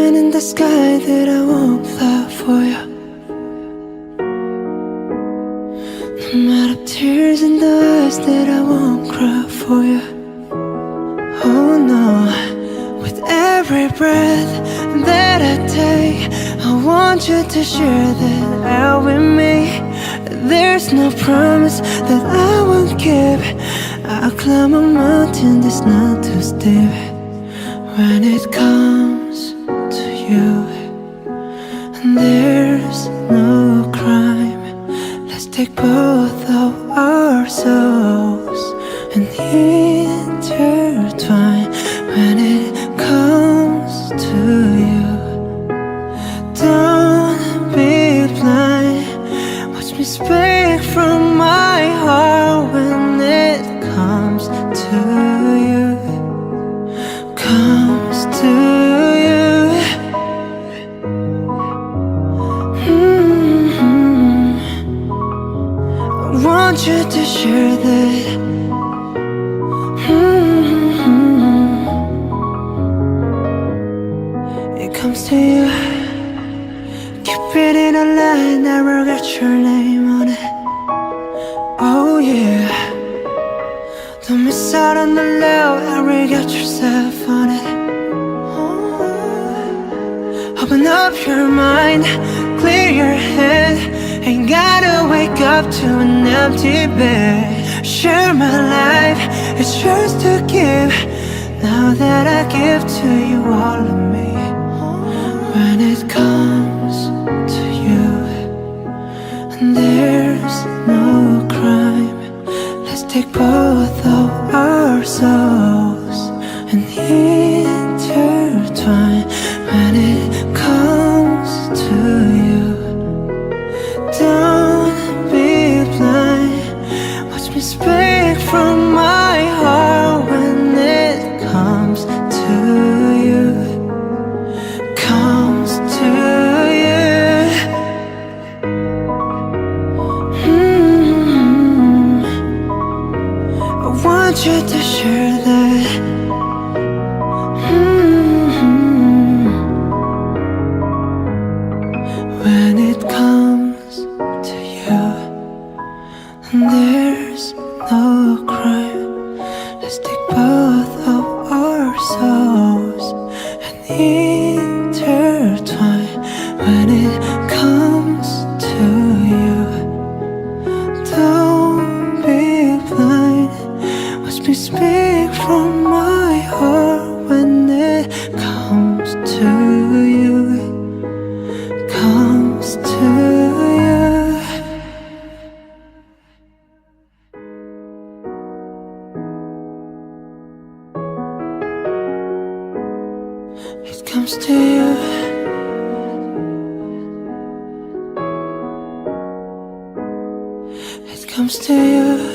plane in the sky that I won't fly for you. No matter tears in the eyes that I won't cry for you. Oh no, with every breath that I take, I want you to share that air with me. There's no promise that I won't keep. I'll climb a mountain that's not too steep. When it comes to you, and there's no crime, let's take both of our souls and intertwine. When it comes to you, don't be blind. Watch me speak from my heart. When it comes to you, comes to you. I want you to share that. It comes to you. Keep it in a line, never got your name on it. Oh yeah. Don't miss out on the love, ever got yourself on it. Open up your mind, clear your head. Ain't gotta wake up to an empty bed. Share my life, it's yours to give. Now that I give to you all of me. When it comes to you, and there's no crime, let's take both of our souls and intertwine. When it comes to you, don't be blind. Watch me speak from my heart. When it comes to you, comes to you. I want you to share that. When it comes to you, and there's no crime, let's take both of our souls and intertwine. When it comes to you, don't be blind. Watch me speak from my heart. When it comes to you, comes to you. It comes to you. It comes to you.